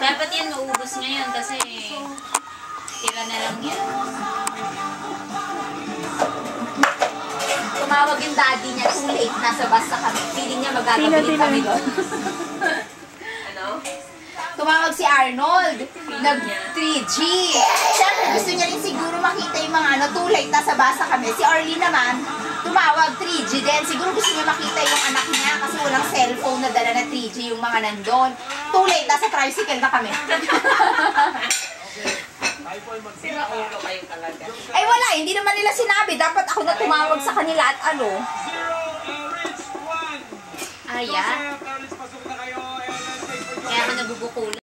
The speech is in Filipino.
Dapat yan maubos ngayon kasi tira na lang yan. Tumawag yung daddy niya, too late, nasa bus na kami. Feeling niya magagabilin kami doon. Ano? Tumawag si Arnold, nag 3G. Siyempre, gusto niya rin siguro makita yung mga ano, too late, nasa bus na kami. Si Orly naman, tumawag 3G din. Siguro gusto niya makita yung anak niya kasi walang cellphone na dala na 3G yung mga nandun. Too late, nasa tricycle na kami. Sira ulo kayo talaga. Ay wala, hindi naman nila sinabi. Dapat ako na tumawag sa kanila at ano. Kaya ka nabubukula.